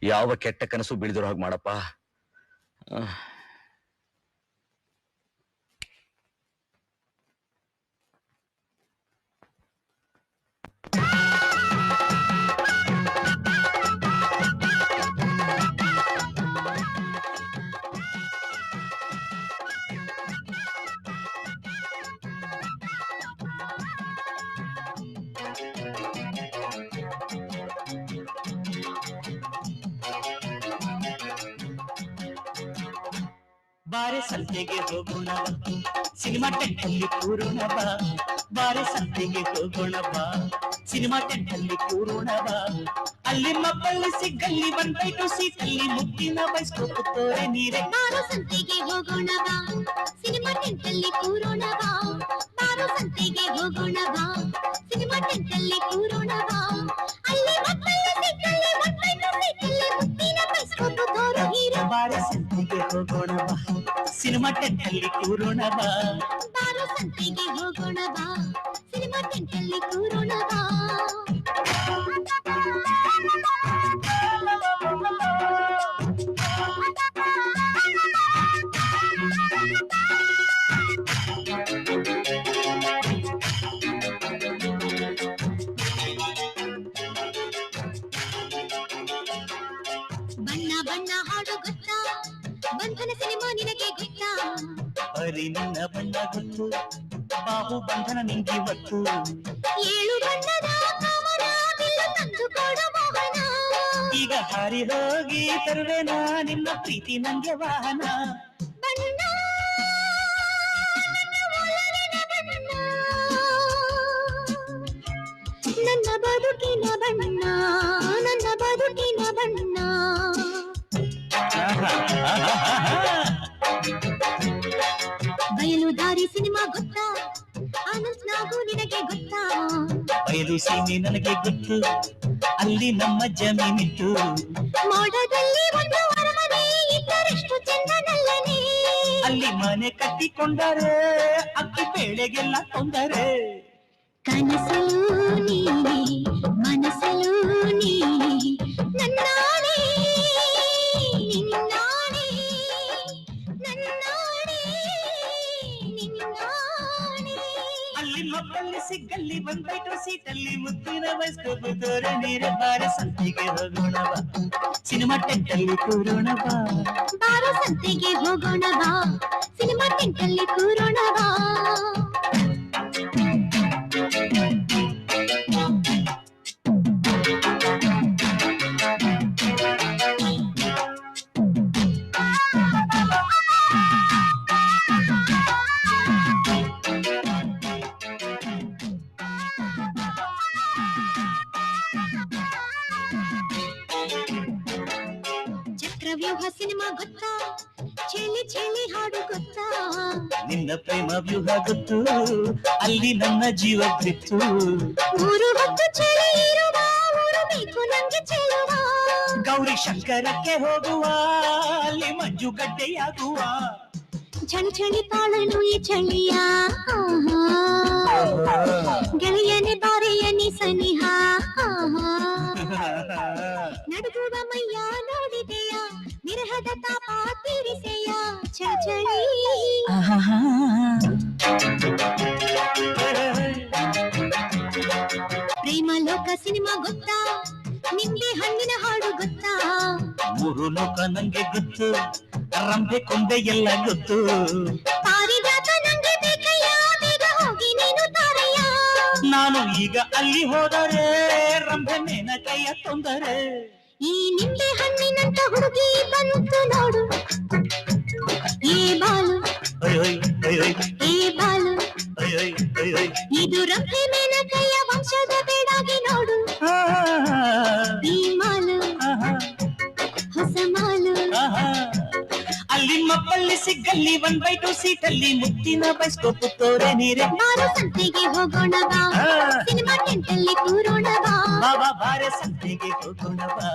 ಯಾವ ಕೆಟ್ಟ ಕನಸು ಬೀಳಿದಿರೋ ಹಾಗೆ ಮಾಡಪ್ಪ. ಬಾರೆ ಸಂತೆಗೆ ಹೋಗೋಣ ಸಿನಿಮಾ ಟೆಂಟಲ್ಲಿ ಕೂರೋಣ ಬಾ. ಬಾರೆ ಸಂತೆಗೆ ಹೋಗೋಣ ಬಾ, ಸಿನಿಮಾ ಟೆಂಟಲ್ಲಿ ಕೂರೋಣ ಬಾ. ಅಲ್ಲಿ ಮಬ್ಬಲ್ಲಿ ಸಿಗ್ಗಲ್ಲಿ 1/2 ಸೀಟಲ್ಲಿ ಮುತ್ತಿನ ಬೈಸ್ಕೋಪ್ ತೋರೆ ನೀರೆ. ಬಾರೋ ಸಂತೆಗೆ ಹೋಗೋಣ ಬಾ, ಸಿನಿಮಾ ಟೆಂಟಲ್ಲಿ ಕೂರೋಣ ಬಾ. ಬಾರೋ ಸಂತೆಗೆ ಹೋಗೋಣ ಬಾ, ಸಿನಿಮಾ ಟೆಂಟಲ್ಲಿ ಕೂರೋಣ ಬಾ. ಅಲ್ಲಿ ಮಬ್ಬಲ್ಲಿ ಸಿಗ್ಗಲ್ಲಿ 1/2 ಸೀಟಲ್ಲಿ ಮುತ್ತಿನ ಬೈಸ್ಕೋಪ್ ತೋರೆ ನೀರೆ. ಬಾರೆ ಸಂತೆಗೆ ಹೋಗೋಣ ಬಾ, ಸಿನಿಮಾ ಟೆಂಟಲ್ಲಿ ಕೂರೋಣ ಬಾ. ಬಾರೋ ಸಂತೆಗೆ ಹೋಗೋಣ ಬಾ, ಸಿನಿಮಾ ಟೆಂಟಲ್ಲಿ ಕೂರೋಣ ಬಾ. ಬಣ್ಣ ಬಣ್ಣ ಹಾಡು ಗೊತ್ತಾ, ಬಂಧನ ಸಿನಿಮಾ ನಿನಗೆ ಗೊತ್ತಾ. ಬರೀ ನಿನ್ನ ಬಣ್ಣ ಗೊತ್ತು, ಬಾಹು ಬಂಧನ ನಿಂಗಿವತ್ತು. 7 ಬಣ್ಣದ ಕಾಮನ ಬಿಲ್ಲು ತಂದು ಕೊಡು ಮೋಹನ. ಈಗ ಹಾರಿ ಹೋಗಿ ತರುವೆನ ನಿನ್ನ ಪ್ರೀತಿ ನಂಗೆ ವಾಹನ. ಬಣ್ಣ ನನ್ನ ಬದುಕಿನ ಬಣ್ಣ, ನನ್ನ ಬದುಕಿನ ಬಣ್ಣ. ಬಯಲು ದಾರಿ ಸಿನಿಮಾ ಗೊತ್ತಾ, ಆನಂದ್ ನಾಗು ನಿನಗೆ ಗೊತ್ತಾ. ಬಯಲು ಸೀಮೆ ನನಗೆ ಗೊತ್ತು, ಅಲ್ಲಿ ನಮ್ಮ ಜಮೀನಿತ್ತು. ಮೋಡದಲ್ಲಿ ಒಂದು ಅರಮನೆ ಇದ್ದರೆಷ್ಟು ಚಂದನಲ್ಲನೆ. ಅಲ್ಲಿ ಮನೆ ಕಟ್ಟಿಕೊಂಡರೆ ಅಕ್ಕಿ ಬೇಳೆಗೆಲ್ಲ ತೊಂದರೆ. ಕನಸಲು ನೀನೆ, ಮನಸಲು ನೀನೆ, ನನ್ನಾಣೆ ನಿನ್ನಾಣೆ, ನನ್ನಾಣೆ ನಿನ್ನಾಣೆ. ಅಲ್ಲಿ ಮಕ್ಕಳಲ್ಲಿ ಸಿಗ್ಗಲ್ಲಿ 1/2 ಸೀಟಲ್ಲಿ ಮುತ್ತಿನ ಬೈಸ್ಕೋಪ್ ತೋರೆ ನೀರೆ. ಬಾರೆ ಸಂತೆಗೆ ಹೋಗೋಣ ಬಾ, ಸಿನಿಮಾ ಟೆಂಟಲ್ಲಿ ಕೂರೋಣ ಬಾ. ಬಾರೋ ಸಂತೆಗೆ ಹೋಗೋಣ ಬಾ, ಸಿನಿಮಾ ಟೆಂಟಲ್ಲಿ ಕೂರೋಣ ಬಾ. ಚಕ್ರವ್ಯೂಹ ಸಿನಿಮಾ ಗೊತ್ತಾ, ಚೆಲ್ಲಿ ಚೆಲ್ಲಿ ಹಾಡು ಗೊತ್ತಾ. ನಿನ್ನ ಪ್ರೇಮ ವ್ಯೂಹ ಗೊತ್ತು, ಅಲ್ಲಿ ನನ್ನ ಜೀವ ಬಿತ್ತು. 3 ಹೊತ್ತು ಚಳಿ ಇರುವ ಊರು ಬೇಕು ನಂಗೆ ಚೆಲ್ಲುವ. ಗೌರಿ ಶಂಕರಕ್ಕೆ ಹೋಗುವ, ಅಲ್ಲಿ ಮಂಜುಗಡ್ಡೆಯಾಗುವ. ಚಳಿ ಚಳಿ ತಾಳನು ಈ ಚಳಿಯ, ಗೆಳೆಯನೆ ಬಾರೆಯನಿ ಸನಿಹ. ನಡುಗುವ ಮೈಯ ನೋಡಿದೆಯ, ವಿರಹದ ತಾಪ ತೀರಿಸೆಯ. ಚಳಿ ಚಳಿ ಪ್ರೇಮ ಲೋಕ ಸಿನಿಮಾ ಗೊತ್ತಾ, ನಿಂಬೆ ಹಣ್ಣಿನ ಹಾಡು ಗೊತ್ತಾ. 3 ಲೋಕ ನಂಗೆ ಗೊತ್ತು, ರಂಬೆ ಕೊಂಬೆ ಎಲ್ಲ ಗೊತ್ತು. ಪಾರಿಜಾತ ನಂಗೆ ಬೇಕಯ್ಯ, ಬೇಗ ಹೋಗಿ ನೀನು ತಾರಯ್ಯ. ನಾನು ಈಗ ಅಲ್ಲಿ ಹೋದರೆ ರಂಬೆ ಮೇನ ಕೈಯ ತೊಂದರೆ. ಈ ನಿಂಬೆ ಹಣ್ಣಿನಂತ ಹುಡುಗಿ ಬಂತು ನೋಡು, ಈ ಬಾಲು ಈ ಬಾಲು. ಇದು ರಂಭೆ ಮೇನಕಯ್ಯ ವಂಶದ ಬೇಡಾಗಿ ನೋಡು. ಈ ಮಾಲು ಹೊಸ ಮಾಲು. ಅಲ್ಲಿ ಮಬ್ಬಲ್ಲಿ ಸಿಗ್ಗಲ್ಲಿ 1/2 ಸೀಟಲ್ಲಿ ಮುತ್ತಿನ ಬೈಸ್ಕೋಪ್ ತೋರೆ ನೀರೆ. ಬಾರೋ ಸಂತೆಗೆ ಹೋಗೋಣ ಬಾ, ಸಿನಿಮಾ ಟೆಂಟಲ್ಲಿ ಕೂರೋಣ ಬಾ. ಬಾಬಾ ಬಾರೆ ಸಂತೆಗೆ ಹೋಗೋಣ ಬಾ,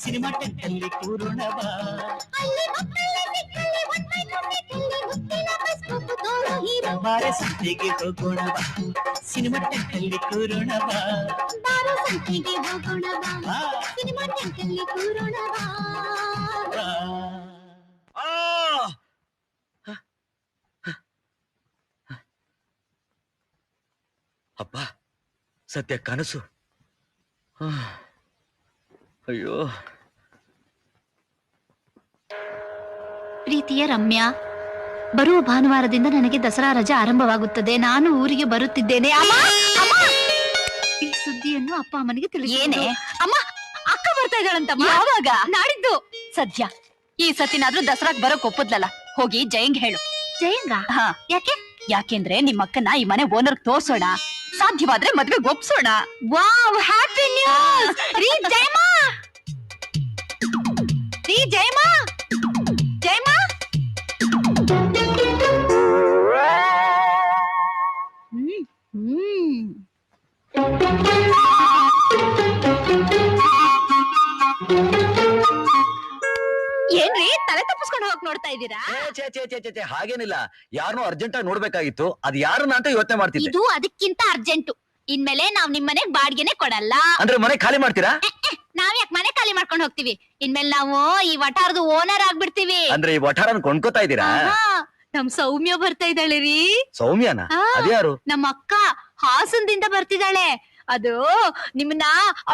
ಸಿನಿಮಾ ಟೆಂಟಲ್ಲಿ ಕೂರೋಣ ಬಾ. ಅಲ್ಲಿ ಮಕ್ಕಳಲ್ಲಿ ಸಿಕ್ಕಲ್ಲಿ 1/2 ಸೀಟಲ್ಲಿ ಮುತ್ತಿನ ಬೈಸ್ಕೋಪ್ ತೋರೋ ಹೀರೋ. ಬಾರೆ ಸಂತೆಗೆ ಹೋಗೋಣ ಬಾ, ಸಿನಿಮಾ ಟೆಂಟಲ್ಲಿ ಕೂರೋಣ ಬಾ. ಬಾರೋ ಸಂತೆಗೆ ಹೋಗೋಣ ಬಾ, ಸಿನಿಮಾ ಟೆಂಟಲ್ಲಿ ಕೂರೋಣ ಬಾ. ಅಪ್ಪ ಸದ್ಯ ಕನಸು. ಅಯ್ಯೋ. ಪ್ರೀತಿಯ ರಮ್ಯಾ, ಬರುವ ಭಾನುವಾರದಿಂದ ನನಗೆ ದಸರಾ ರಜೆ ಆರಂಭವಾಗುತ್ತದೆ. ನಾನು ಊರಿಗೆ ಬರುತ್ತಿದ್ದೇನೆ. ಅಮ್ಮ, ಅಮ್ಮ! ಈ ಸುದ್ದಿಯನ್ನು ಅಪ್ಪ ಅಮ್ಮನಿಗೆ ತಿಳಿಸಿ. ಏನೇ? ಅಮ್ಮ, ಅಕ್ಕ ಬರ್ತಾ ಇದ್ದಾಳಂತಮ್ಮ. ಯಾವಾಗ? ನಾಡಿದ್ದು. ಸದ್ಯ ಈ ಸತಿನಾದ್ರೂ ದಸರಾಕ್ ಬರೋಕ್ ಒಪ್ಪದ್ಲಲ್ಲ, ಹೋಗಿ ಜಯಂಗ್ ಹೇಳು. ಜಯಂಗ? ಹಾ, ಯಾಕೆ? ಯಾಕೆಂದ್ರೆ ನಿಮ್ಮಕ್ಕನ ಈ ಮನೆ ಓನರ್ ತೋರ್ಸೋಣ, ಸಾಧ್ಯವಾದ್ರೆ ಮದ್ವೆಗೆ ಒಪ್ಸೋಣ. Wow, happy news! ರೀ ಜಯಮ್ಮ, ರೀ ಜಯಮ್ಮ, ಜಯಮ್ಮ! ಏನ್ರಿ ತಲೆ ತಪ್ಪಿಸ್ಕೊಂಡು ಹೋಗಕ್ ನೋಡ್ತಾ ಇದ್ದೀರಾ? ಛೇ ಹಾಗೇನಿಲ್ಲ. ಯಾರನ್ನೋ ಅರ್ಜೆಂಟ್ ಆಗಿ ನೋಡ್ಬೇಕಾಗಿತ್ತು. ಅದ್ ಯಾರನ್ನ ಅಂತ ಯೋಚನೆ ಮಾಡ್ತಿದ್ದೆ. ಇದು ಅದಕ್ಕಿಂತ ಅರ್ಜೆಂಟು. ಇನ್ಮೇಲೆ ನಾವ್ ನಿಮ್ ಮನೆಗ್ ಬಾಡ್ಗೆನೆ ಕೊಡಲ್ಲ. ಅಂದ್ರೆ ಮನೆ ಖಾಲಿ ಮಾಡ್ತೀರಾ? ನಾವ್ ಯಾಕೆ ಮನೆ ಖಾಲಿ ಮಾಡ್ಕೊಂಡು ಹೋಗ್ತೀವಿ? ಇನ್ಮೇಲೆ ನಾವು ಈ ವಟಾರದ ಓನರ್ ಆಗ್ಬಿಡ್ತೀವಿ. ಅಂದ್ರೆ ಈ ವಠಾರನ್ ಕೊಂಡ್ಕೋತಾ ಇದ್ದೀರಾ? ಆಹಾ, ನಮ್ ಸೌಮ್ಯ ಬರ್ತಾ ಇದ್ದಾಳೆ ರೀ. ಸೌಮ್ಯನ? ಆ, ಅದ್ಯಾರು? ನಮ್ಮ ಅಕ್ಕ ಹಾಸನದಿಂದ ಬರ್ತಿದ್ದಾಳೆ. ಅದು ನಿಮ್ಮನ್ನ